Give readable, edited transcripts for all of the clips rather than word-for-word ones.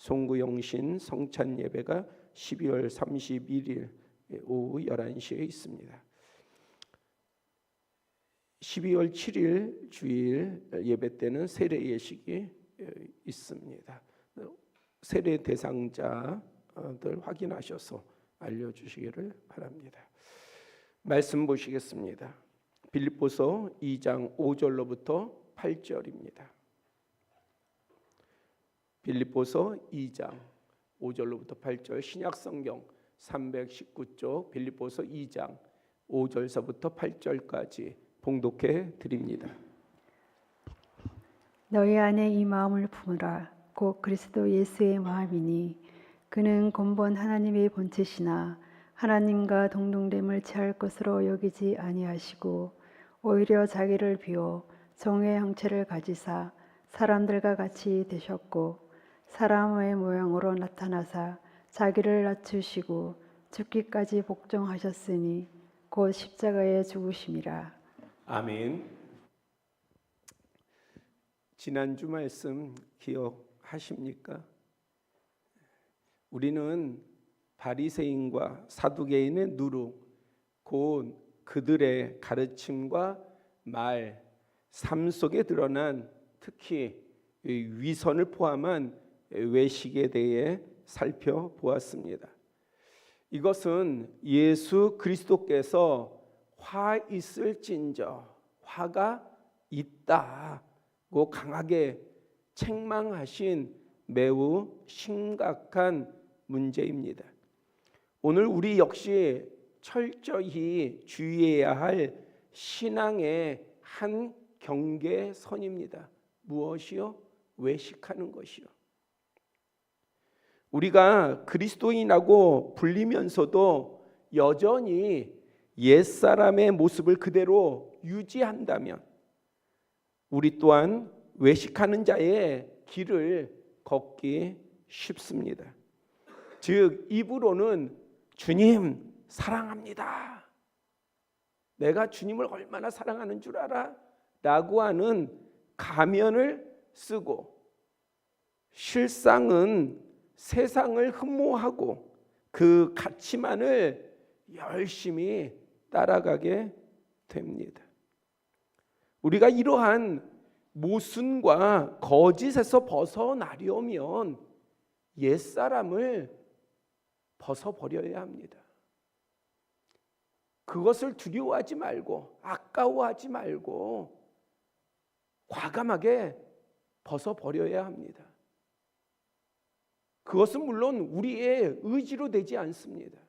송구영신 성찬 예배가 12월 31일 오후 11시에 있습니다. 12월 7일 주일 예배 때는 세례 예식이 있습니다. 세례 대상자들 확인하셔서 알려주시기를 바랍니다. 말씀 보시겠습니다. 빌립보서 2장 5절로부터 8절입니다. 빌립보서 2장 5절로부터 8절, 신약성경 319쪽 빌립보서 2장 5절서부터 8절까지 봉독해 드립니다. 너희 안에 이 마음을 품으라. 곧 그리스도 예수의 마음이니 그는 근본 하나님의 본체시나 하나님과 동등됨을 취할 것으로 여기지 아니하시고 오히려 자기를 비워 종의 형체를 가지사 사람들과 같이 되셨고 사람의 모양으로 나타나사 자기를 낮추시고 죽기까지 복종하셨으니 곧 십자가에 죽으심이라. 아멘. 지난주 말씀 기억하십니까? 우리는 바리새인과 사두개인의 누룩, 곧 그들의 가르침과 말, 삶 속에 드러난 특히 위선을 포함한 외식에 대해 살펴보았습니다. 이것은 예수 그리스도께서 화 있을진저 화가 있다고 강하게 책망하신 매우 심각한 문제입니다. 오늘 우리 역시 철저히 주의해야 할 신앙의 한 경계선입니다. 무엇이요? 외식하는 것이요. 우리가 그리스도인이라고 불리면서도 여전히 옛사람의 모습을 그대로 유지한다면 우리 또한 외식하는 자의 길을 걷기 쉽습니다. 즉 입으로는 주님 사랑합니다. 내가 주님을 얼마나 사랑하는 줄 알아? 라고 하는 가면을 쓰고 실상은 세상을 흠모하고 그 가치만을 열심히 따라가게 됩니다. 우리가 이러한 모순과 거짓에서 벗어나려면 옛사람을 벗어버려야 합니다. 그것을 두려워하지 말고 아까워하지 말고 과감하게 벗어버려야 합니다. 그것은 물론 우리의 의지로 되지 않습니다.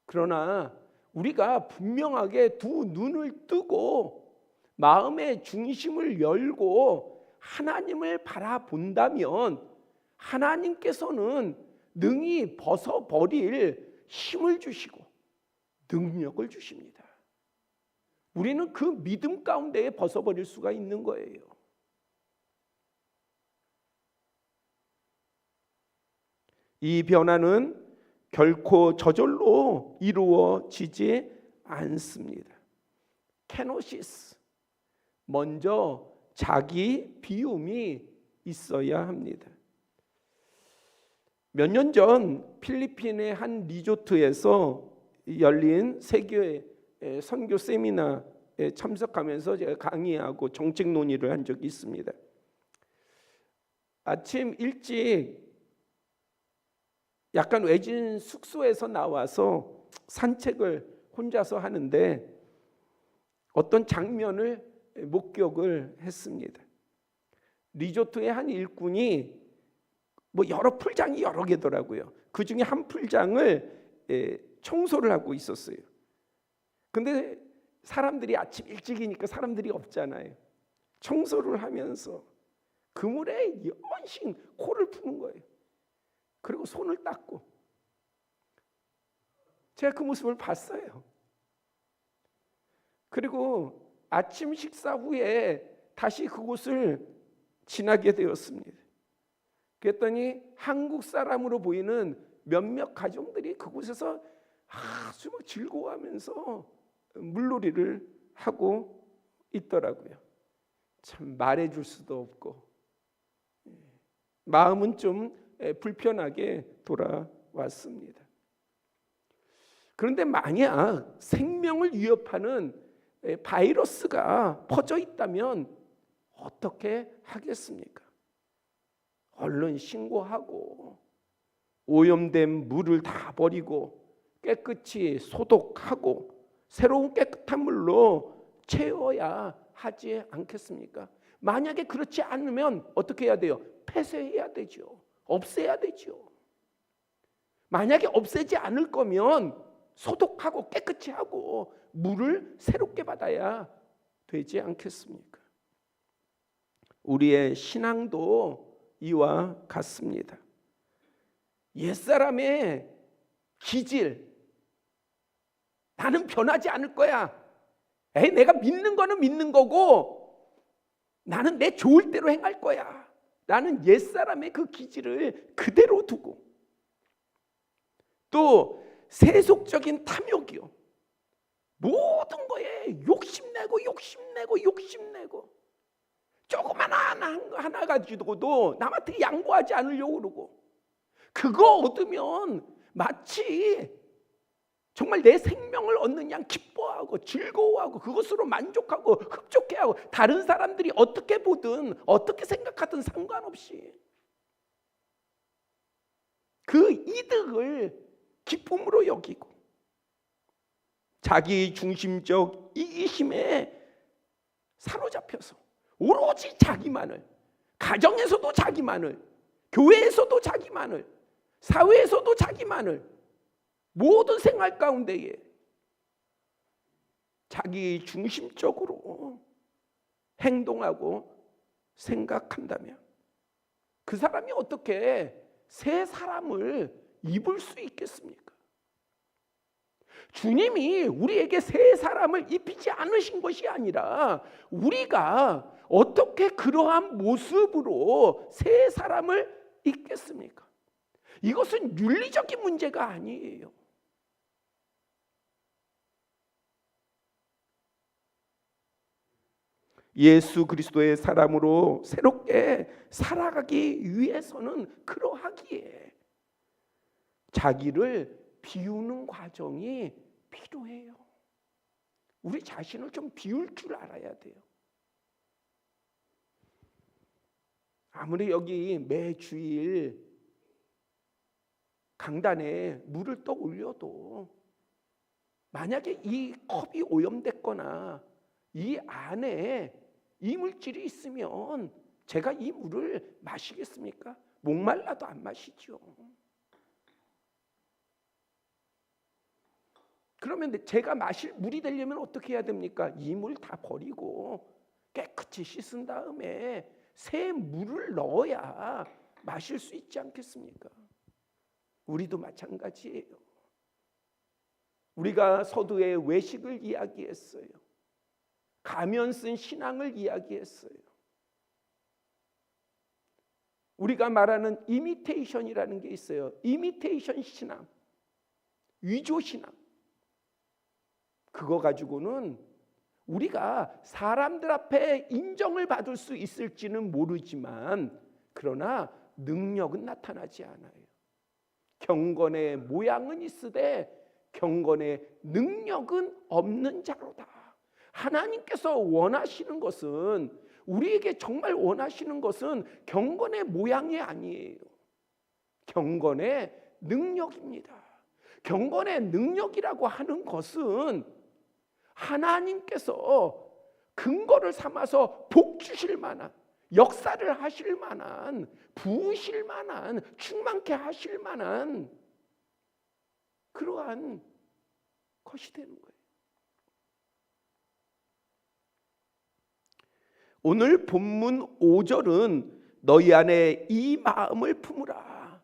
그러나 우리가 분명하게 두 눈을 뜨고 마음의 중심을 열고 하나님을 바라본다면 하나님께서는 능히 벗어버릴 힘을 주시고 능력을 주십니다. 우리는 그 믿음 가운데에 벗어버릴 수가 있는 거예요. 이 변화는 결코 저절로 이루어지지 않습니다. 케노시스, 먼저 자기 비움이 있어야 합니다. 몇 년 전 필리핀의 한 리조트에서 열린 세계 선교 세미나에 참석하면서 제가 강의하고 정책 논의를 한 적이 있습니다. 아침 일찍 약간 외진 숙소에서 나와서 산책을 혼자서 하는데 어떤 장면을 목격을 했습니다. 리조트의 한 일꾼이 여러 풀장이 여러 개더라고요. 그 중에 한 풀장을 청소를 하고 있었어요. 근데 사람들이 아침 일찍이니까 사람들이 없잖아요. 청소를 하면서 그물에 연신 코를 푸는 거예요. 그리고 손을 닦고 제가 그 모습을 봤어요. 그리고 아침 식사 후에 다시 그곳을 지나게 되었습니다. 그랬더니 한국 사람으로 보이는 몇몇 가정들이 그곳에서 아주 즐거워하면서 물놀이를 하고 있더라고요. 참 말해줄 수도 없고 마음은 좀 불편하게 돌아왔습니다. 그런데 만약 생명을 위협하는 바이러스가 퍼져 있다면 어떻게 하겠습니까? 얼른 신고하고 오염된 물을 다 버리고 깨끗이 소독하고 새로운 깨끗한 물로 채워야 하지 않겠습니까? 만약에 그렇지 않으면 어떻게 해야 돼요? 폐쇄해야 되죠. 없애야 되죠. 만약에 없애지 않을 거면 소독하고 깨끗이 하고 물을 새롭게 받아야 되지 않겠습니까? 우리의 신앙도 이와 같습니다. 옛사람의 기질, 나는 변하지 않을 거야. 내가 믿는 거는 믿는 거고 나는 내 좋을 대로 행할 거야. 라는 옛사람의 그 기질을 그대로 두고, 또 세속적인 탐욕이요, 모든 거에 욕심내고 조그만 하나 가지고도 남한테 양보하지 않으려고 그러고, 그거 얻으면 마치 정말 내 생명을 얻는 양 기뻐하고 즐거워하고 그것으로 만족하고 흡족해하고 다른 사람들이 어떻게 보든 어떻게 생각하든 상관없이 그 이득을 기쁨으로 여기고, 자기 중심적 이기심에 사로잡혀서 오로지 자기만을, 가정에서도 자기만을, 교회에서도 자기만을, 사회에서도 자기만을, 모든 생활 가운데에 자기 중심적으로 행동하고 생각한다면 그 사람이 어떻게 새 사람을 입을 수 있겠습니까? 주님이 우리에게 새 사람을 입히지 않으신 것이 아니라 우리가 어떻게 그러한 모습으로 새 사람을 입겠습니까? 이것은 윤리적인 문제가 아니에요. 예수 그리스도의 사람으로 새롭게 살아가기 위해서는 그러하기에 자기를 비우는 과정이 필요해요. 우리 자신을 좀 비울 줄 알아야 돼요. 아무리 여기 매주일 강단에 물을 떠올려도 만약에 이 컵이 오염됐거나 이 안에 이물질이 있으면 제가 이 물을 마시겠습니까? 목말라도 안 마시죠. 그러면 제가 마실 물이 되려면 어떻게 해야 됩니까? 이 물 다 버리고 깨끗이 씻은 다음에 새 물을 넣어야 마실 수 있지 않겠습니까? 우리도 마찬가지예요. 우리가 서두에 외식을 이야기했어요. 가면 쓴 신앙을 이야기했어요. 우리가 말하는 이미테이션이라는 게 있어요. 이미테이션 신앙, 위조 신앙. 그거 가지고는 우리가 사람들 앞에 인정을 받을 수 있을지는 모르지만 그러나 능력은 나타나지 않아요. 경건의 모양은 있으되 경건의 능력은 없는 자로다. 하나님께서 원하시는 것은, 우리에게 정말 원하시는 것은 경건의 모양이 아니에요. 경건의 능력입니다. 경건의 능력이라고 하는 것은 하나님께서 근거를 삼아서 복 주실 만한, 역사를 하실 만한, 부으실 만한, 충만케 하실 만한 그러한 것이 되는 거예요. 오늘 본문 5절은 너희 안에 이 마음을 품으라,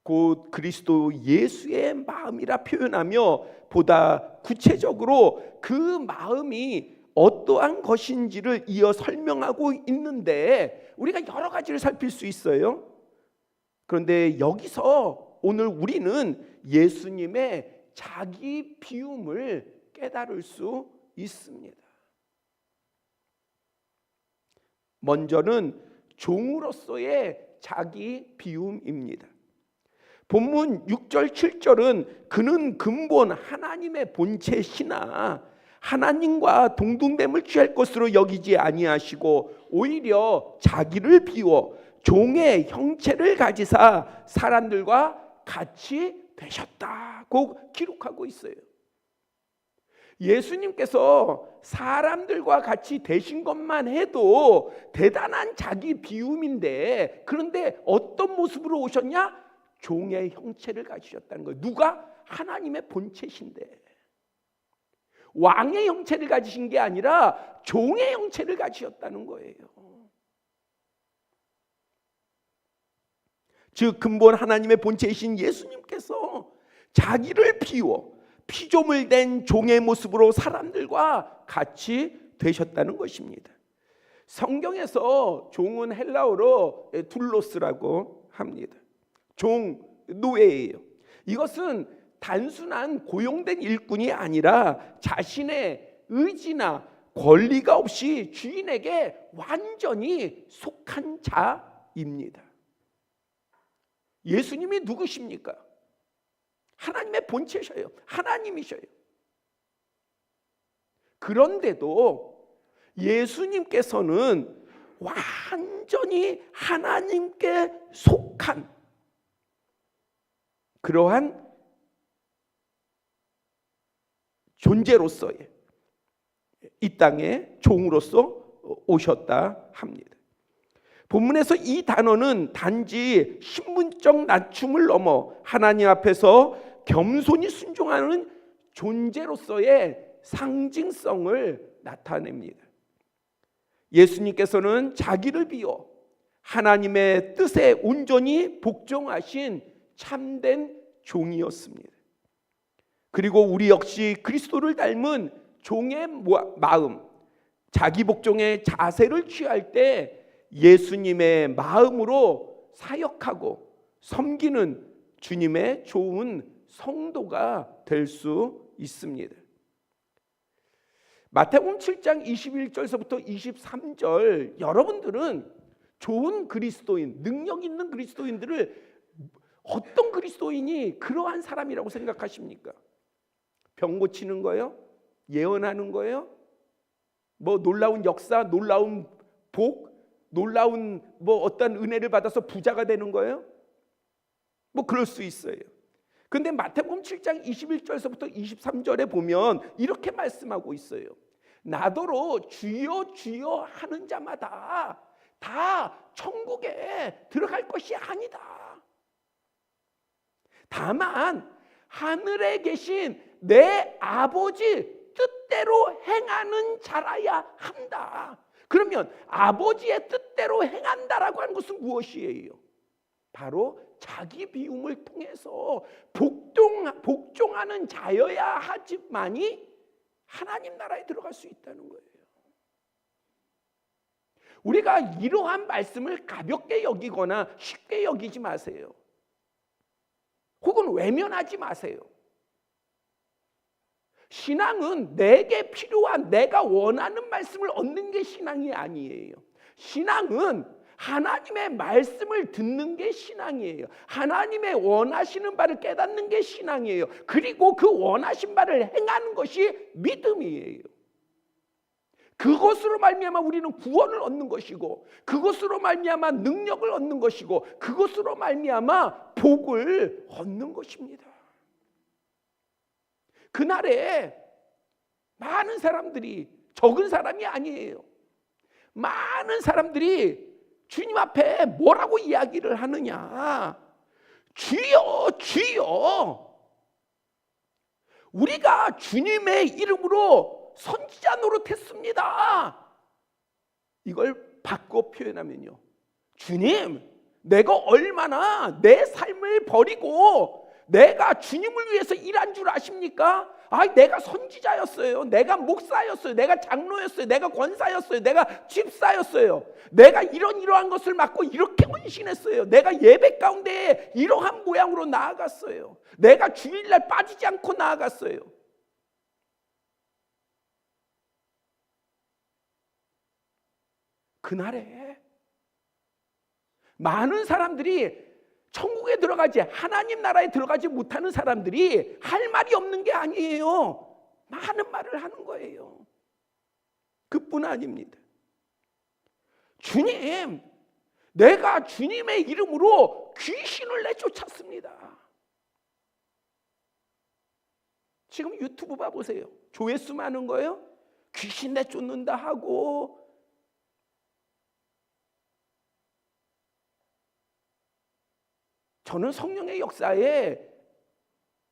곧 그리스도 예수의 마음이라 표현하며 보다 구체적으로 그 마음이 어떠한 것인지를 이어 설명하고 있는데 우리가 여러 가지를 살필 수 있어요. 그런데 여기서 오늘 우리는 예수님의 자기 비움을 깨달을 수 있습니다. 먼저는 종으로서의 자기 비움입니다. 본문 6절 7절은 그는 근본 하나님의 본체시나 하나님과 동등됨을 취할 것으로 여기지 아니하시고 오히려 자기를 비워 종의 형체를 가지사 사람들과 같이 되셨다고 기록하고 있어요. 예수님께서 사람들과 같이 되신 것만 해도 대단한 자기 비움인데, 그런데 어떤 모습으로 오셨냐? 종의 형체를 가지셨다는 거예요. 누가? 하나님의 본체신데. 왕의 형체를 가지신 게 아니라 종의 형체를 가지셨다는 거예요. 즉 근본 하나님의 본체이신 예수님께서 자기를 비워 피조물 된 종의 모습으로 사람들과 같이 되셨다는 것입니다. 성경에서 종은 헬라어로 둘로스라고 합니다. 종, 노예예요. 이것은 단순한 고용된 일꾼이 아니라 자신의 의지나 권리가 없이 주인에게 완전히 속한 자입니다. 예수님이 누구십니까? 하나님의 본체셔요. 하나님이셔요. 그런데도 예수님께서는 완전히 하나님께 속한 그러한 존재로서의 이 땅에 종으로서 오셨다 합니다. 본문에서 이 단어는 단지 신분적 낮춤을 넘어 하나님 앞에서 겸손히 순종하는 존재로서의 상징성을 나타냅니다. 예수님께서는 자기를 비워 하나님의 뜻에 온전히 복종하신 참된 종이었습니다. 그리고 우리 역시 그리스도를 닮은 종의 마음, 자기 복종의 자세를 취할 때 예수님의 마음으로 사역하고 섬기는 주님의 좋은 성도가 될 수 있습니다. 마태복음 7장 21절서부터 23절, 여러분들은 좋은 그리스도인, 능력 있는 그리스도인들을 어떤 그리스도인이 그러한 사람이라고 생각하십니까? 병 고치는 거예요? 예언하는 거예요? 뭐 놀라운 역사, 놀라운 복, 놀라운 뭐 어떤 은혜를 받아서 부자가 되는 거예요? 뭐 그럴 수 있어요. 근데 마태복음 7장 21절서부터 23절에 보면 이렇게 말씀하고 있어요. 나더러 주여 주여 하는 자마다 다 천국에 들어갈 것이 아니다. 다만 하늘에 계신 내 아버지 뜻대로 행하는 자라야 한다. 그러면 아버지의 뜻대로 행한다라고 하는 것은 무엇이에요? 바로 자기 비움을 통해서 복종하는 자여야 하지만이 하나님 나라에 들어갈 수 있다는 거예요. 우리가 이러한 말씀을 가볍게 여기거나 쉽게 여기지 마세요. 혹은 외면하지 마세요. 신앙은 내게 필요한, 내가 원하는 말씀을 얻는 게 신앙이 아니에요. 신앙은 하나님의 말씀을 듣는 게 신앙이에요. 하나님의 원하시는 바를 깨닫는 게 신앙이에요. 그리고 그 원하신 바를 행하는 것이 믿음이에요. 그것으로 말미암아 우리는 구원을 얻는 것이고, 그것으로 말미암아 능력을 얻는 것이고, 그것으로 말미암아 복을 얻는 것입니다. 그날에 많은 사람들이, 적은 사람이 아니에요, 많은 사람들이 주님 앞에 뭐라고 이야기를 하느냐? 주여 주여, 우리가 주님의 이름으로 선지자 노릇했습니다. 이걸 바꿔 표현하면요, 주님, 내가 얼마나 내 삶을 버리고 내가 주님을 위해서 일한 줄 아십니까? 내가 선지자였어요. 내가 목사였어요. 내가 장로였어요. 내가 권사였어요. 내가 집사였어요. 내가 이러한 것을 맡고 이렇게 헌신했어요. 내가 예배 가운데 이러한 모양으로 나아갔어요. 내가 주일날 빠지지 않고 나아갔어요. 그날에 많은 사람들이 천국에 들어가지, 하나님 나라에 들어가지 못하는 사람들이 할 말이 없는 게 아니에요. 많은 말을 하는 거예요. 그뿐 아닙니다. 주님, 내가 주님의 이름으로 귀신을 내쫓았습니다. 지금 유튜브 봐보세요. 조회수 많은 거예요. 귀신 내쫓는다 하고, 저는 성령의 역사에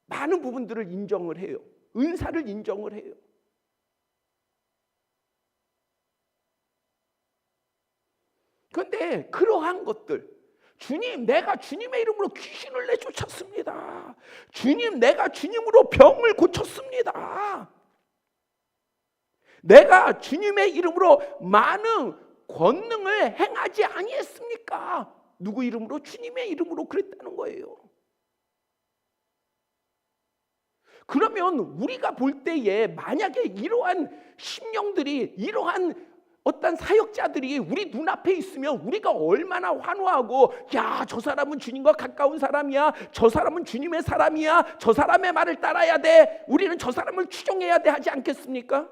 많은 부분들을 인정을 해요. 은사를 인정을 해요. 그런데 그러한 것들, 주님, 내가 주님의 이름으로 귀신을 내쫓았습니다. 주님, 내가 주님으로 병을 고쳤습니다. 내가 주님의 이름으로 많은 권능을 행하지 아니했습니까? 누구 이름으로? 주님의 이름으로 그랬다는 거예요. 그러면 우리가 볼 때에 만약에 이러한 심령들이, 이러한 어떤 사역자들이 우리 눈앞에 있으면 우리가 얼마나 환호하고, 야, 저 사람은 주님과 가까운 사람이야, 저 사람은 주님의 사람이야, 저 사람의 말을 따라야 돼, 우리는 저 사람을 추종해야 돼 하지 않겠습니까?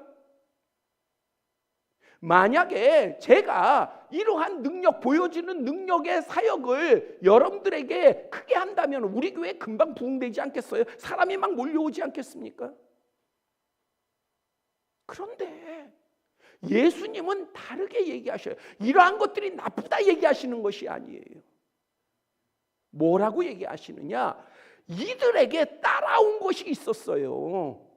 만약에 제가 이러한 능력, 보여지는 능력의 사역을 여러분들에게 크게 한다면 우리 교회 금방 부흥되지 않겠어요? 사람이 막 몰려오지 않겠습니까? 그런데 예수님은 다르게 얘기하셔요. 이러한 것들이 나쁘다 얘기하시는 것이 아니에요. 뭐라고 얘기하시느냐? 이들에게 따라온 것이 있었어요.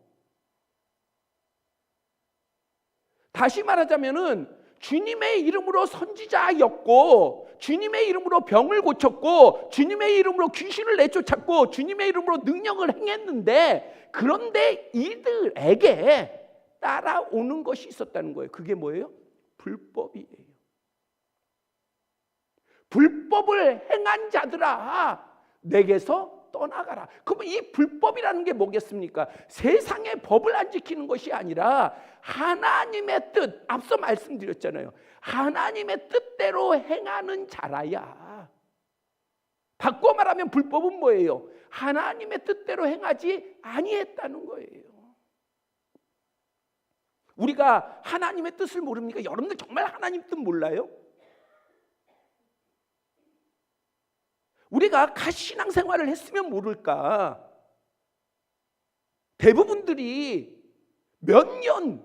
다시 말하자면은 주님의 이름으로 선지자였고, 주님의 이름으로 병을 고쳤고, 주님의 이름으로 귀신을 내쫓았고, 주님의 이름으로 능력을 행했는데, 그런데 이들에게 따라오는 것이 있었다는 거예요. 그게 뭐예요? 불법이에요. 불법을 행한 자들아, 내게서 떠나가라. 그러면 이 불법이라는 게 뭐겠습니까? 세상의 법을 안 지키는 것이 아니라 하나님의 뜻, 앞서 말씀드렸잖아요. 하나님의 뜻대로 행하는 자라야. 바꿔 말하면 불법은 뭐예요? 하나님의 뜻대로 행하지 아니했다는 거예요. 우리가 하나님의 뜻을 모릅니까? 여러분들 정말 하나님 뜻 몰라요? 우리가 같이 신앙생활을 했으면 모를까? 대부분들이 몇 년,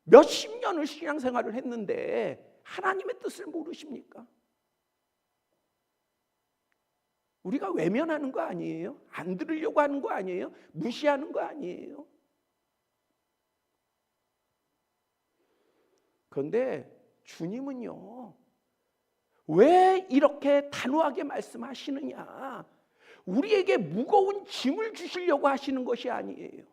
몇십 년을 신앙생활을 했는데 하나님의 뜻을 모르십니까? 우리가 외면하는 거 아니에요? 안 들으려고 하는 거 아니에요? 무시하는 거 아니에요? 그런데 주님은요, 왜 이렇게 단호하게 말씀하시느냐? 우리에게 무거운 짐을 주시려고 하시는 것이 아니에요.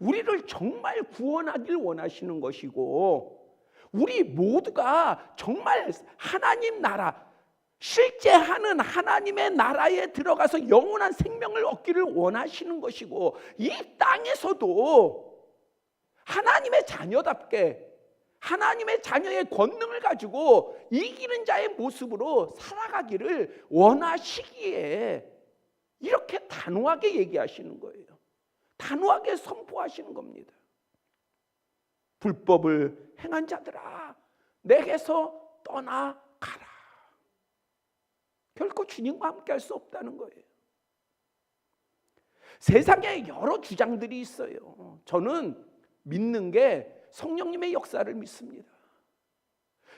우리를 정말 구원하길 원하시는 것이고, 우리 모두가 정말 하나님 나라, 실제 하는 하나님의 나라에 들어가서 영원한 생명을 얻기를 원하시는 것이고, 이 땅에서도 하나님의 자녀답게 하나님의 자녀의 권능을 가지고 이기는 자의 모습으로 살아가기를 원하시기에 이렇게 단호하게 얘기하시는 거예요. 단호하게 선포하시는 겁니다. 불법을 행한 자들아, 내게서 떠나가라. 결코 주님과 함께 할 수 없다는 거예요. 세상에 여러 주장들이 있어요. 저는 믿는 게 성령님의 역사를 믿습니다.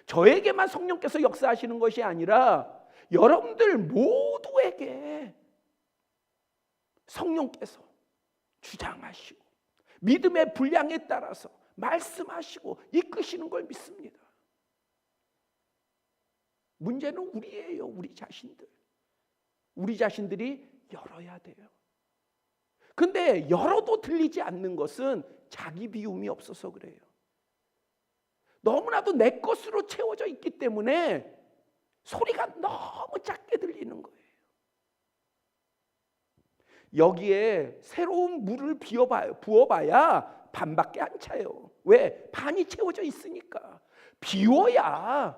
저에게만 성령께서 역사하시는 것이 아니라 여러분들 모두에게 성령께서 주장하시고 믿음의 분량에 따라서 말씀하시고 이끄시는 걸 믿습니다. 문제는 우리예요. 우리 자신들. 우리 자신들이 열어야 돼요. 근데 열어도 들리지 않는 것은 자기 비움이 없어서 그래요. 너무나도 내 것으로 채워져 있기 때문에 소리가 너무 작게 들리는 거예요. 여기에 새로운 물을 부어봐야 반밖에 안 차요. 왜? 반이 채워져 있으니까. 비워야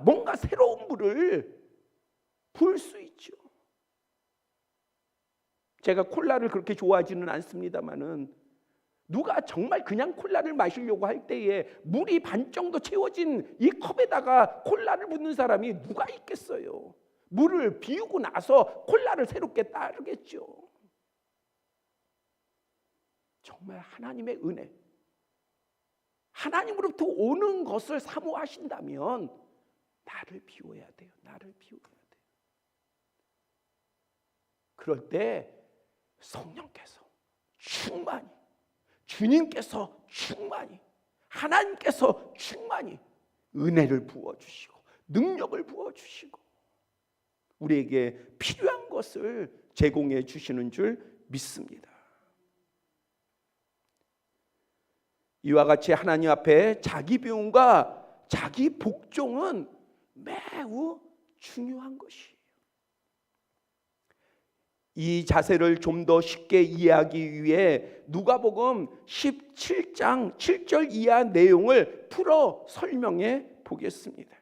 뭔가 새로운 물을 부을 수 있죠. 제가 콜라를 그렇게 좋아하지는 않습니다만은 누가 정말 그냥 콜라를 마시려고 할 때에 물이 반 정도 채워진 이 컵에다가 콜라를 붓는 사람이 누가 있겠어요? 물을 비우고 나서 콜라를 새롭게 따르겠죠. 정말 하나님의 은혜, 하나님으로부터 오는 것을 사모하신다면 나를 비워야 돼요. 나를 비워야 돼요. 그럴 때 성령께서 충만히, 주님께서 충만히, 하나님께서 충만히 은혜를 부어주시고 능력을 부어주시고 우리에게 필요한 것을 제공해 주시는 줄 믿습니다. 이와 같이 하나님 앞에 자기 비움과 자기 복종은 매우 중요한 것이에요. 이 자세를 좀 더 쉽게 이해하기 위해 누가복음 17장 7절 이하 내용을 풀어 설명해 보겠습니다.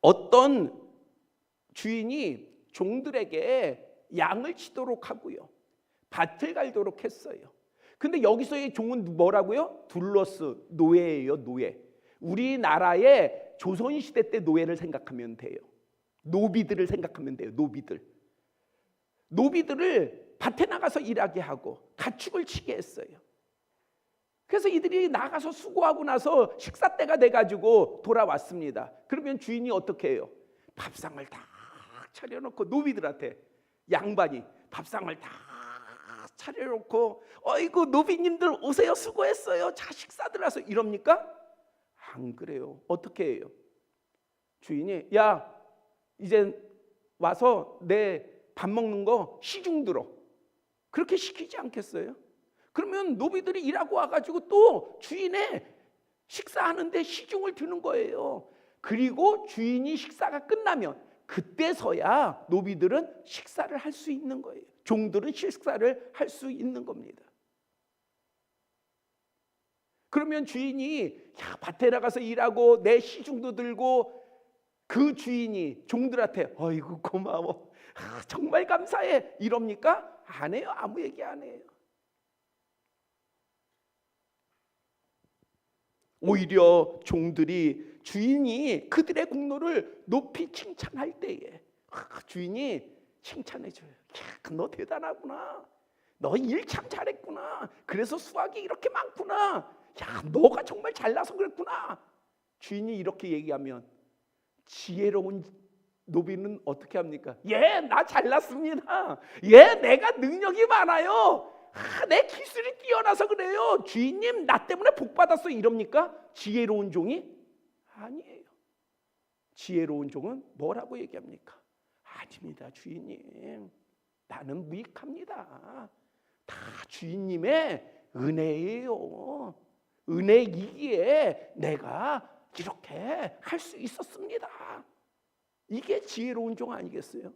어떤 주인이 종들에게 양을 치도록 하고요, 밭을 갈도록 했어요. 근데 여기서의 종은 뭐라고요? 둘러스, 노예예요. 노예. 우리나라의 조선시대 때 노예를 생각하면 돼요. 노비들을 생각하면 돼요. 노비들을 밭에 나가서 일하게 하고 가축을 치게 했어요. 그래서 이들이 나가서 수고하고 나서 식사 때가 돼가지고 돌아왔습니다. 그러면 주인이 어떻게 해요? 밥상을 다 차려놓고, 노비들한테 양반이 밥상을 다 차려놓고, 어이구 노비님들 오세요, 수고했어요, 자 식사들 하세요, 이럽니까? 안 그래요. 어떻게 해요? 주인이 야 이제 와서 내 밥 먹는 거 시중 들어, 그렇게 시키지 않겠어요? 그러면 노비들이 일하고 와가지고 또 주인의 식사하는데 시중을 드는 거예요. 그리고 주인이 식사가 끝나면 그때서야 노비들은 식사를 할 수 있는 거예요. 종들은 식사를 할 수 있는 겁니다. 그러면 주인이 밭에 나가서 일하고 내 시중도 들고, 그 주인이 종들한테 어이구 고마워, 정말 감사해, 이럽니까? 안 해요. 아무 얘기 안 해요. 오히려 종들이 주인이 그들의 공로를 높이 칭찬할 때에 주인이 칭찬해줘요. 야, 너 대단하구나, 너 일 참 잘했구나, 그래서 수확이 이렇게 많구나, 야 너가 정말 잘나서 그랬구나. 주인이 이렇게 얘기하면 지혜로운 노비는 어떻게 합니까? 예, 나 잘났습니다. 예, 내가 능력이 많아요. 내 기술이 뛰어나서 그래요. 주인님 나 때문에 복 받았어, 이럽니까? 지혜로운 종이 아니에요. 지혜로운 종은 뭐라고 얘기합니까? 아닙니다, 주인님. 나는 무익합니다. 다 주인님의 은혜예요. 은혜이기에 내가 이렇게 할 수 있었습니다. 이게 지혜로운 종 아니겠어요?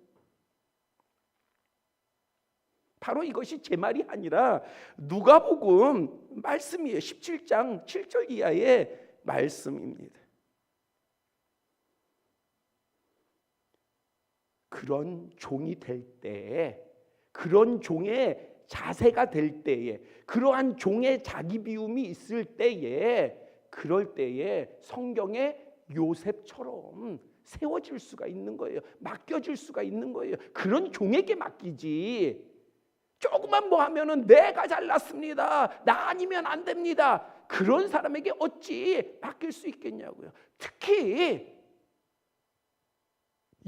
바로 이것이 제 말이 아니라 누가복음 말씀이에요. 17장 7절 이하의 말씀입니다. 그런 종이 될 때에, 그런 종의 자세가 될 때에, 그러한 종의 자기 비움이 있을 때에, 그럴 때에 성경의 요셉처럼 세워질 수가 있는 거예요. 맡겨질 수가 있는 거예요. 그런 종에게 맡기지, 조금만 뭐 하면은 내가 잘났습니다, 나 아니면 안 됩니다, 그런 사람에게 어찌 맡길 수 있겠냐고요. 특히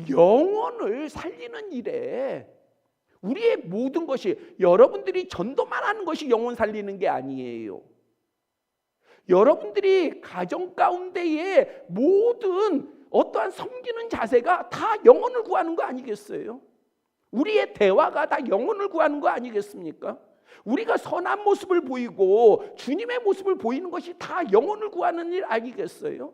영혼을 살리는 일에 우리의 모든 것이, 여러분들이 전도만 하는 것이 영혼 살리는 게 아니에요. 여러분들이 가정 가운데에 모든 어떠한 섬기는 자세가 다 영혼을 구하는 거 아니겠어요? 우리의 대화가 다 영혼을 구하는 거 아니겠습니까? 우리가 선한 모습을 보이고 주님의 모습을 보이는 것이 다 영혼을 구하는 일 아니겠어요?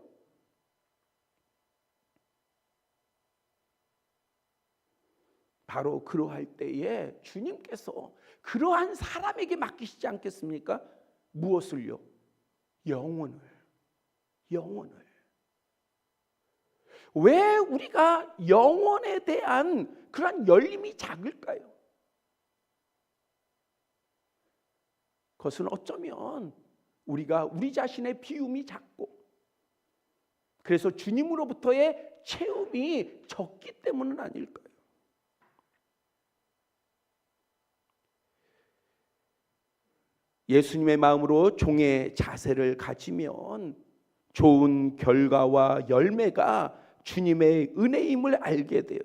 바로 그러할 때에 주님께서 그러한 사람에게 맡기시지 않겠습니까? 무엇을요? 영혼을. 왜 우리가 영혼에 대한 그런 열림이 작을까요? 그것은 어쩌면 우리가 우리 자신의 비움이 작고, 그래서 주님으로부터의 체험이 적기 때문은 아닐까요? 예수님의 마음으로 종의 자세를 가지면 좋은 결과와 열매가 주님의 은혜임을 알게 돼요.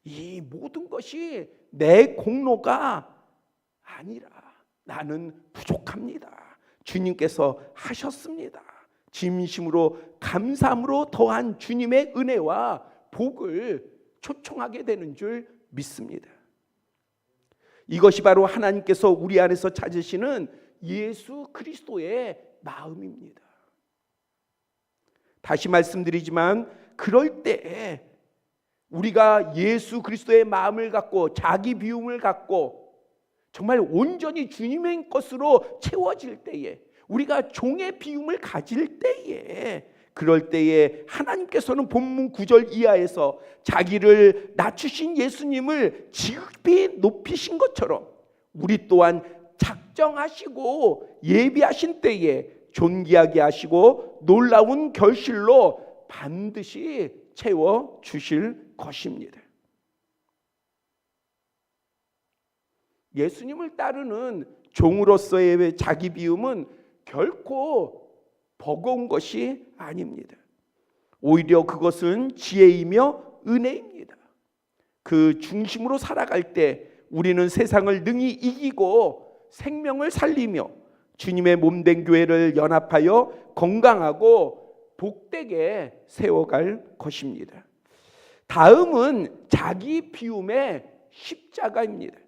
이 모든 것이 내 공로가 아니라 나는 부족합니다. 주님께서 하셨습니다. 진심으로 감사함으로 더한 주님의 은혜와 복을 초청하게 되는 줄 믿습니다. 이것이 바로 하나님께서 우리 안에서 찾으시는 예수 그리스도의 마음입니다. 다시 말씀드리지만 그럴 때 우리가 예수 그리스도의 마음을 갖고 자기 비움을 갖고 정말 온전히 주님의 것으로 채워질 때에, 우리가 종의 비움을 가질 때에, 그럴 때에 하나님께서는 본문 9절 이하에서 자기를 낮추신 예수님을 지극히 높이신 것처럼 우리 또한 작정하시고 예비하신 때에 존귀하게 하시고 놀라운 결실로 반드시 채워주실 것입니다. 예수님을 따르는 종으로서의 자기 비움은 결코 버거운 것이 아닙니다. 오히려 그것은 지혜이며 은혜입니다. 그 중심으로 살아갈 때 우리는 세상을 능히 이기고 생명을 살리며 주님의 몸된 교회를 연합하여 건강하고 복되게 세워갈 것입니다. 다음은 자기 비움의 십자가입니다.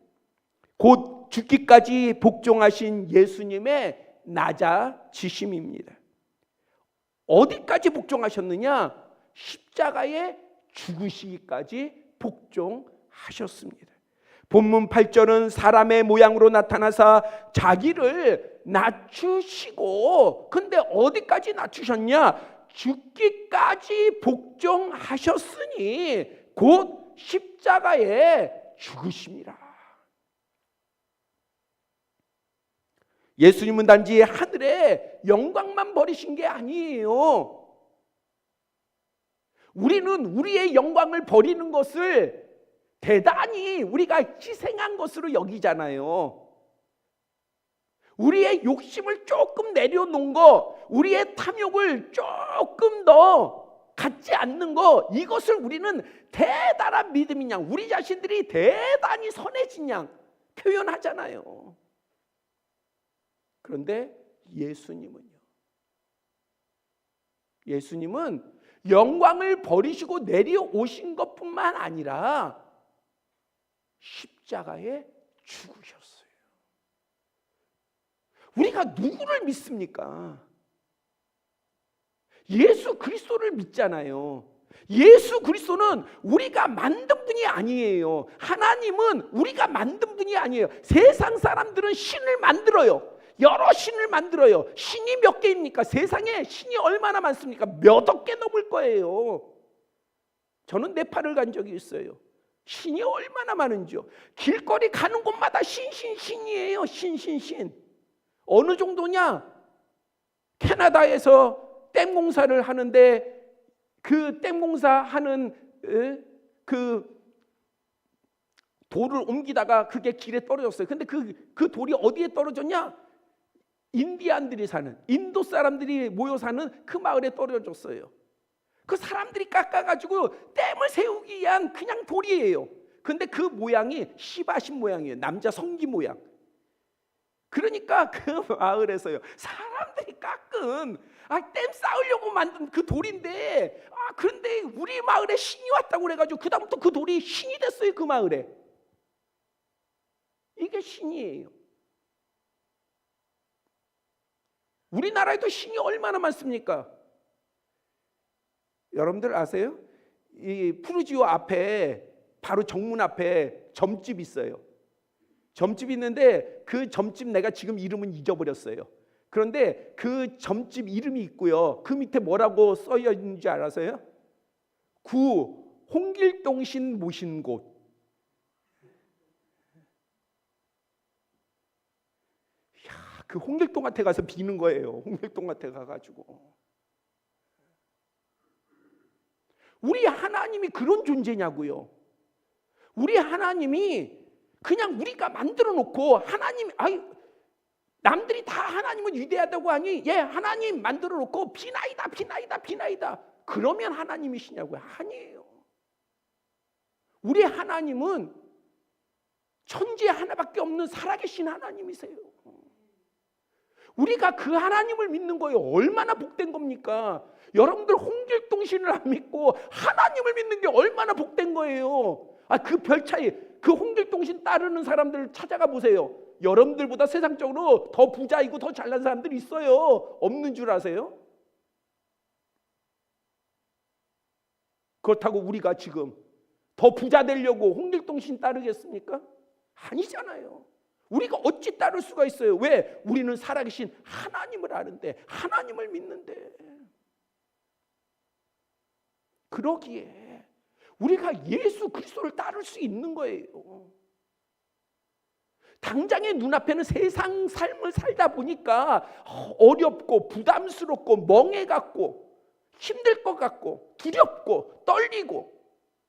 곧 죽기까지 복종하신 예수님의 낮아지심입니다. 어디까지 복종하셨느냐? 십자가에 죽으시기까지 복종하셨습니다. 본문 8절은 사람의 모양으로 나타나사 자기를 낮추시고, 근데 어디까지 낮추셨냐? 죽기까지 복종하셨으니 곧 십자가에 죽으심이라. 예수님은 단지 하늘의 영광만 버리신 게 아니에요. 우리는 우리의 영광을 버리는 것을 대단히 우리가 희생한 것으로 여기잖아요. 우리의 욕심을 조금 내려놓은 거, 우리의 탐욕을 조금 더 갖지 않는 거, 이것을 우리는 대단한 믿음인 양, 우리 자신들이 대단히 선해진 양 표현하잖아요. 그런데 예수님은 영광을 버리시고 내려오신 것뿐만 아니라 십자가에 죽으셨어요. 우리가 누구를 믿습니까? 예수 그리스도를 믿잖아요. 예수 그리스도는 우리가 만든 분이 아니에요. 하나님은 우리가 만든 분이 아니에요. 세상 사람들은 신을 만들어요. 여러 신을 만들어요. 신이 몇 개입니까? 세상에 신이 얼마나 많습니까? 몇억 개 넘을 거예요. 저는 네팔을 간 적이 있어요. 신이 얼마나 많은지요. 길거리 가는 곳마다 신이에요. 신. 어느 정도냐? 캐나다에서 댐 공사를 하는데 그 댐 공사하는 그 돌을 옮기다가 그게 길에 떨어졌어요. 근데 그 돌이 어디에 떨어졌냐? 인디안들이 사는, 인도 사람들이 모여 사는 그 마을에 떨어졌어요. 그 사람들이 깎아가지고 댐을 세우기 위한 그냥 돌이에요. 근데 그 모양이 시바신 모양이에요. 남자 성기 모양. 그러니까 그 마을에서요, 사람들이 깎은 댐 쌓으려고 만든 그 돌인데, 그런데 우리 마을에 신이 왔다고 그래가지고 그 다음부터 그 돌이 신이 됐어요. 그 마을에. 이게 신이에요. 우리나라에도 신이 얼마나 많습니까? 여러분들 아세요? 이 푸르지오 앞에, 바로 정문 앞에 점집 있어요. 점집 있는데 그 점집 내가 지금 이름은 잊어버렸어요. 그런데 그 점집 이름이 있고요. 그 밑에 뭐라고 써 있는지 알아서요? 구 홍길동신 모신 곳. 그 홍길동한테 가서 비는 거예요. 홍길동한테 가가지고. 우리 하나님이 그런 존재냐고요. 우리 하나님이 그냥 우리가 만들어 놓고 하나님, 남들이 다 하나님은 위대하다고 하니 하나님 만들어 놓고 비나이다 비나이다 비나이다 그러면 하나님이시냐고요. 아니에요. 우리 하나님은 천지에 하나밖에 없는 살아계신 하나님이세요. 우리가 그 하나님을 믿는 거예요. 얼마나 복된 겁니까? 여러분들 홍길동 신을 안 믿고 하나님을 믿는 게 얼마나 복된 거예요. 그 별 차이, 그 홍길동 신 따르는 사람들 찾아가 보세요. 여러분들보다 세상적으로 더 부자이고 더 잘난 사람들이 있어요. 없는 줄 아세요? 그렇다고 우리가 지금 더 부자 되려고 홍길동 신 따르겠습니까? 아니잖아요. 우리가 어찌 따를 수가 있어요? 왜? 우리는 살아계신 하나님을 아는데, 하나님을 믿는데. 그러기에 우리가 예수 그리스도를 따를 수 있는 거예요. 당장의 눈앞에는 세상 삶을 살다 보니까 어렵고 부담스럽고 멍해갖고 힘들 것 같고 두렵고 떨리고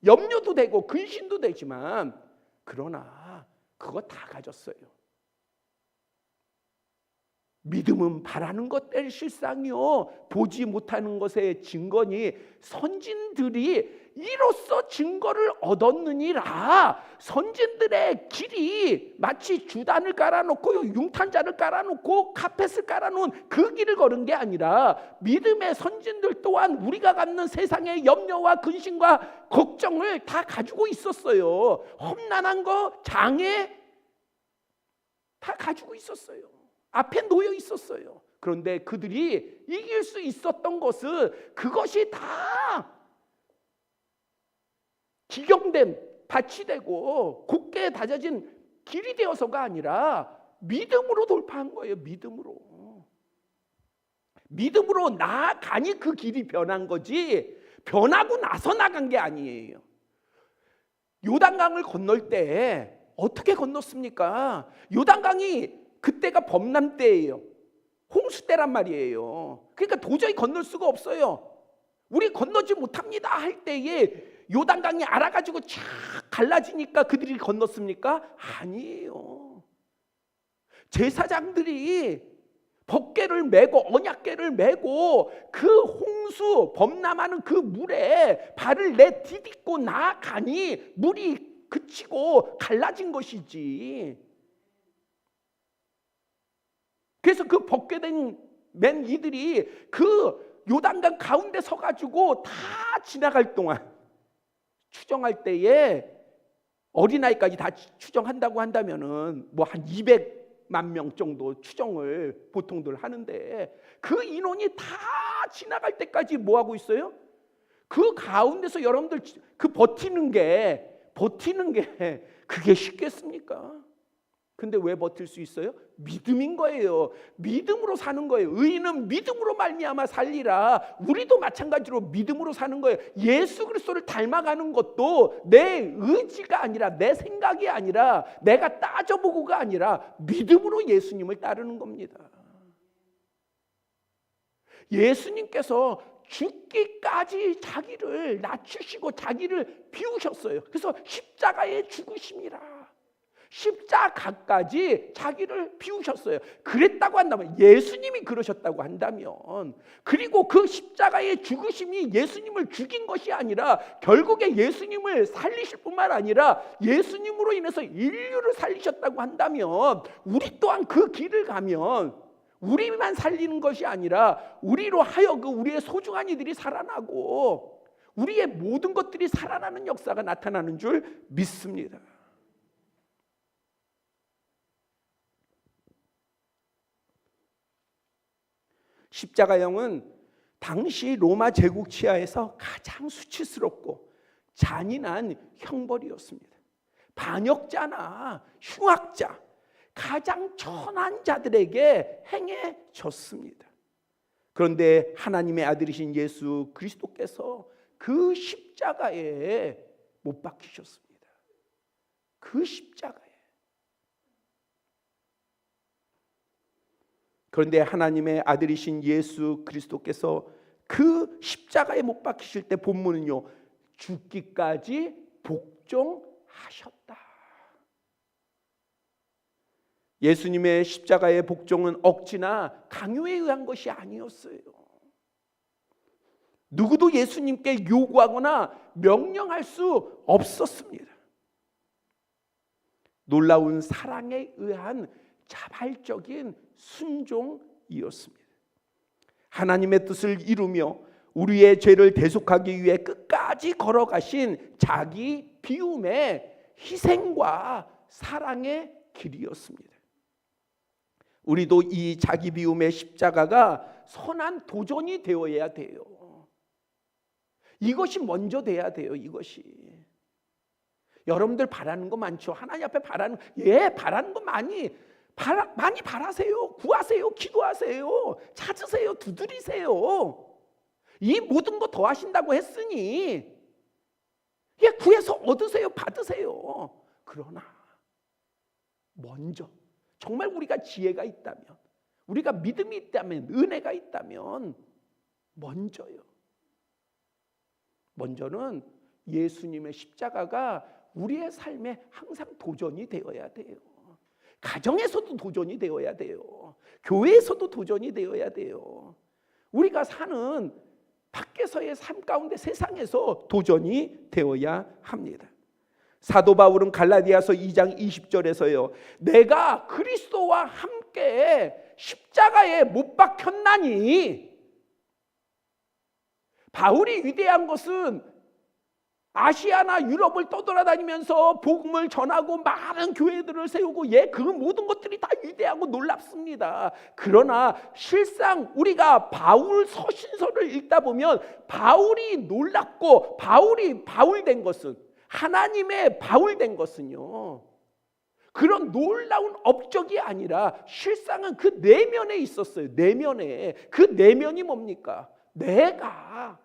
염려도 되고 근심도 되지만, 그러나 그거 다 가졌어요. 믿음은 바라는 것될 실상이요 보지 못하는 것의 증거니 선진들이 이로써 증거를 얻었느니라. 선진들의 길이 마치 주단을 깔아놓고 융탄자를 깔아놓고 카펫을 깔아놓은 그 길을 걸은 게 아니라, 믿음의 선진들 또한 우리가 갖는 세상의 염려와 근심과 걱정을 다 가지고 있었어요. 험난한 거, 장애 다 가지고 있었어요. 앞에 놓여 있었어요. 그런데 그들이 이길 수 있었던 것은 그것이 다 기경된 밭이 되고 굳게 다져진 길이 되어서가 아니라 믿음으로 돌파한 거예요. 믿음으로 나아가니 그 길이 변한 거지, 변하고 나서 나간 게 아니에요. 요단강을 건널 때 어떻게 건넜습니까? 요단강이 그때가 범람 때예요. 홍수 때란 말이에요. 그러니까 도저히 건널 수가 없어요. 우리 건너지 못합니다 할 때에 요단강이 알아가지고 쫙 갈라지니까 그들이 건넜습니까? 아니에요. 제사장들이 법궤를 메고 언약궤를 메고 그 홍수 범람하는 그 물에 발을 내디딛고 나아가니 물이 그치고 갈라진 것이지. 그래서 그 법궤된 맨 이들이 그 요단강 가운데 서가지고 다 지나갈 동안 추정할 때에 어린아이까지 다 추정한다고 한다면은 뭐 한 200만 명 정도 추정을 보통들 하는데, 그 인원이 다 지나갈 때까지 뭐 하고 있어요? 그 가운데서 여러분들 그 버티는 게 그게 쉽겠습니까? 근데 왜 버틸 수 있어요? 믿음인 거예요. 믿음으로 사는 거예요. 의인은 믿음으로 말미암아 살리라. 우리도 마찬가지로 믿음으로 사는 거예요. 예수 그리스도를 닮아가는 것도 내 의지가 아니라, 내 생각이 아니라, 내가 따져보고가 아니라 믿음으로 예수님을 따르는 겁니다. 예수님께서 죽기까지 자기를 낮추시고 자기를 비우셨어요. 그래서 십자가의 죽으심이라, 십자가까지 자기를 비우셨어요. 그랬다고 한다면, 예수님이 그러셨다고 한다면, 그리고 그 십자가의 죽으심이 예수님을 죽인 것이 아니라 결국에 예수님을 살리실 뿐만 아니라 예수님으로 인해서 인류를 살리셨다고 한다면, 우리 또한 그 길을 가면 우리만 살리는 것이 아니라 우리로 하여금 우리의 소중한 이들이 살아나고 우리의 모든 것들이 살아나는 역사가 나타나는 줄 믿습니다. 십자가형은 당시 로마 제국 치하에서 가장 수치스럽고 잔인한 형벌이었습니다. 반역자나 흉악자, 가장 천한 자들에게 행해졌습니다. 그런데 하나님의 아들이신 예수 그리스도께서 그 십자가에 못 박히셨습니다. 그 십자가에. 그런데 하나님의 아들이신 예수 그리스도께서 그 십자가에 못 박히실 때 본문은요, 죽기까지 복종하셨다. 예수님의 십자가의 복종은 억지나 강요에 의한 것이 아니었어요. 누구도 예수님께 요구하거나 명령할 수 없었습니다. 놀라운 사랑에 의한 자발적인 순종이었습니다. 하나님의 뜻을 이루며 우리의 죄를 대속하기 위해 끝까지 걸어가신 자기 비움의 희생과 사랑의 길이었습니다. 우리도 이 자기 비움의 십자가가 선한 도전이 되어야 돼요. 이것이 먼저 돼야 돼요. 이것이. 여러분들 바라는 거 많죠. 하나님 앞에 바라는 거 많이 바라세요. 구하세요. 기도하세요. 찾으세요. 두드리세요. 이 모든 거 더 하신다고 했으니 구해서 얻으세요. 받으세요. 그러나 먼저 정말 우리가 지혜가 있다면, 우리가 믿음이 있다면, 은혜가 있다면 먼저는 예수님의 십자가가 우리의 삶에 항상 도전이 되어야 돼요. 가정에서도 도전이 되어야 돼요. 교회에서도 도전이 되어야 돼요. 우리가 사는 밖에서의 삶 가운데 세상에서 도전이 되어야 합니다. 사도 바울은 갈라디아서 2장 20절에서요, 내가 그리스도와 함께 십자가에 못 박혔나니. 바울이 위대한 것은 아시아나 유럽을 떠돌아다니면서 복음을 전하고 많은 교회들을 세우고 그 모든 것들이 다 위대하고 놀랍습니다. 그러나 실상 우리가 바울 서신서를 읽다 보면 바울이 놀랍고 바울이 바울된 것은, 하나님의 바울된 것은요, 그런 놀라운 업적이 아니라 실상은 그 내면에 있었어요. 내면에. 그 내면이 뭡니까? 내가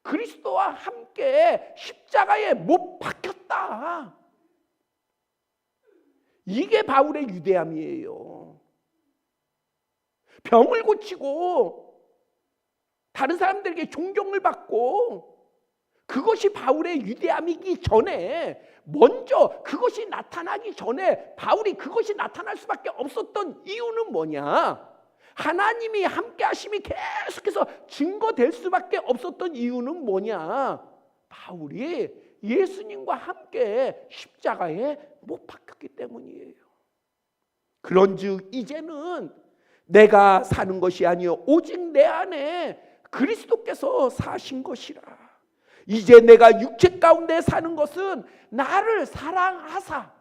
그리스도와 함께 십자가에 못 박혔다. 이게 바울의 위대함이에요. 병을 고치고 다른 사람들에게 존경을 받고, 그것이 바울의 위대함이기 전에, 먼저 그것이 나타나기 전에 바울이 그것이 나타날 수밖에 없었던 이유는 뭐냐? 하나님이 함께 하심이 계속해서 증거될 수밖에 없었던 이유는 뭐냐? 바울이 예수님과 함께 십자가에 못 박혔기 때문이에요. 그런즉 이제는 내가 사는 것이 아니요 오직 내 안에 그리스도께서 사신 것이라. 이제 내가 육체 가운데 사는 것은 나를 사랑하사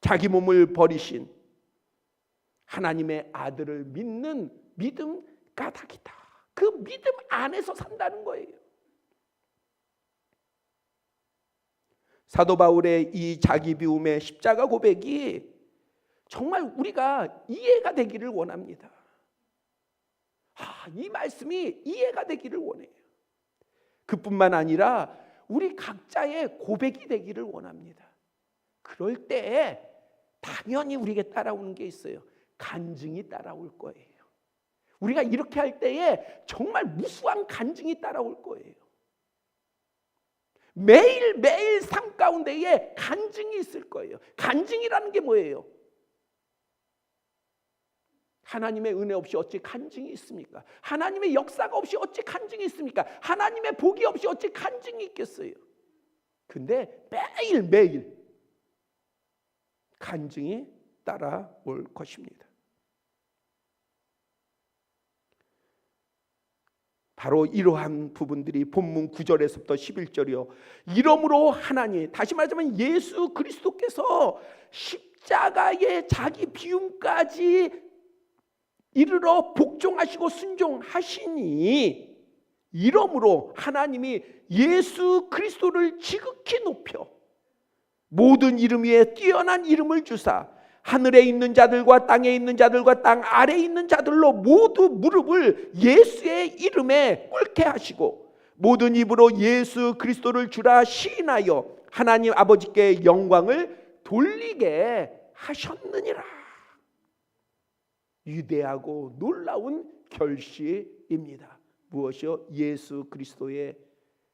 자기 몸을 버리신 하나님의 아들을 믿는 믿음 까닭이다. 그 믿음 안에서 산다는 거예요. 사도 바울의 이 자기 비움의 십자가 고백이 정말 우리가 이해가 되기를 원합니다. 이 말씀이 이해가 되기를 원해요. 그뿐만 아니라 우리 각자의 고백이 되기를 원합니다. 그럴 때 당연히 우리에게 따라오는 게 있어요. 간증이 따라올 거예요. 우리가 이렇게 할 때에 정말 무수한 간증이 따라올 거예요. 매일매일 삶 가운데에 간증이 있을 거예요. 간증이라는 게 뭐예요? 하나님의 은혜 없이 어찌 간증이 있습니까? 하나님의 역사가 없이 어찌 간증이 있습니까? 하나님의 복이 없이 어찌 간증이 있겠어요? 근데 매일매일 간증이 따라올 것입니다. 바로 이러한 부분들이 본문 9절에서부터 11절이요. 이러므로 하나님, 다시 말하자면 예수 그리스도께서 십자가의 자기 비움까지 이르러 복종하시고 순종하시니, 이러므로 하나님이 예수 그리스도를 지극히 높여 모든 이름 위에 뛰어난 이름을 주사 하늘에 있는 자들과 땅에 있는 자들과 땅 아래에 있는 자들로 모두 무릎을 예수의 이름에 꿇게 하시고 모든 입으로 예수 그리스도를 주라 시인하여 하나님 아버지께 영광을 돌리게 하셨느니라. 위대하고 놀라운 결실입니다. 무엇이요? 예수 그리스도의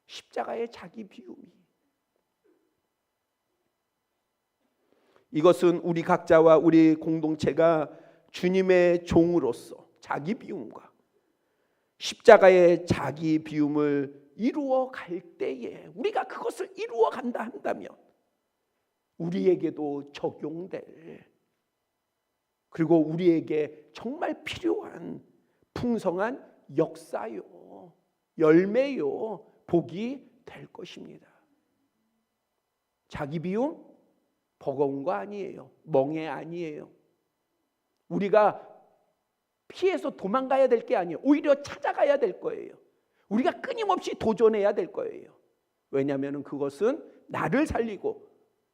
십자가의 자기 비움이. 이것은 우리 각자와 우리 공동체가 주님의 종으로서 자기 비움과 십자가의 자기 비움을 이루어 갈 때에, 우리가 그것을 이루어 간다 한다면 우리에게도 적용될, 그리고 우리에게 정말 필요한 풍성한 역사요, 열매요, 복이 될 것입니다. 자기 비움 버거운 거 아니에요. 멍해 아니에요. 우리가 피해서 도망가야 될 게 아니에요. 오히려 찾아가야 될 거예요. 우리가 끊임없이 도전해야 될 거예요. 왜냐하면 그것은 나를 살리고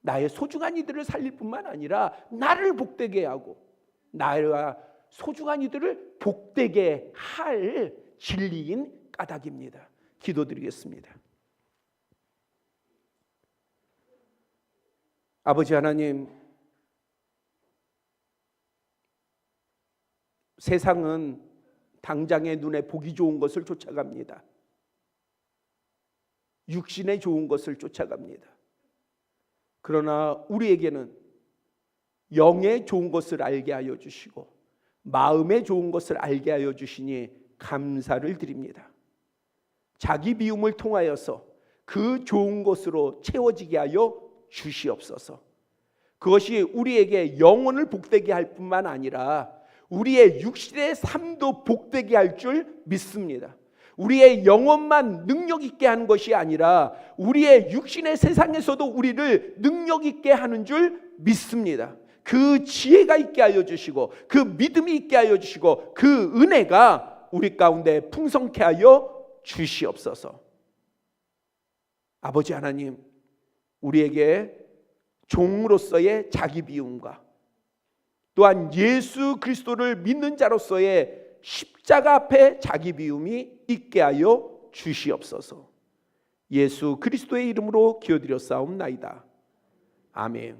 나의 소중한 이들을 살릴 뿐만 아니라 나를 복되게 하고 나와 소중한 이들을 복되게 할 진리인 까닭입니다. 기도드리겠습니다. 아버지 하나님, 세상은 당장의 눈에 보기 좋은 것을 쫓아갑니다. 육신에 좋은 것을 쫓아갑니다. 그러나 우리에게는 영에 좋은 것을 알게 하여 주시고 마음에 좋은 것을 알게 하여 주시니 감사를 드립니다. 자기 비움을 통하여서 그 좋은 것으로 채워지게 하여 주시옵소서. 그것이 우리에게 영혼을 복되게 할 뿐만 아니라 우리의 육신의 삶도 복되게 할 줄 믿습니다. 우리의 영혼만 능력 있게 하는 것이 아니라 우리의 육신의 세상에서도 우리를 능력 있게 하는 줄 믿습니다. 그 지혜가 있게 하여 주시고 그 믿음이 있게 하여 주시고 그 은혜가 우리 가운데 풍성케 하여 주시옵소서. 아버지 하나님, 우리에게 종으로서의 자기 비움과 또한 예수 그리스도를 믿는 자로서의 십자가 앞에 자기 비움이 있게 하여 주시옵소서. 예수 그리스도의 이름으로 기도드렸사옵나이다. 아멘.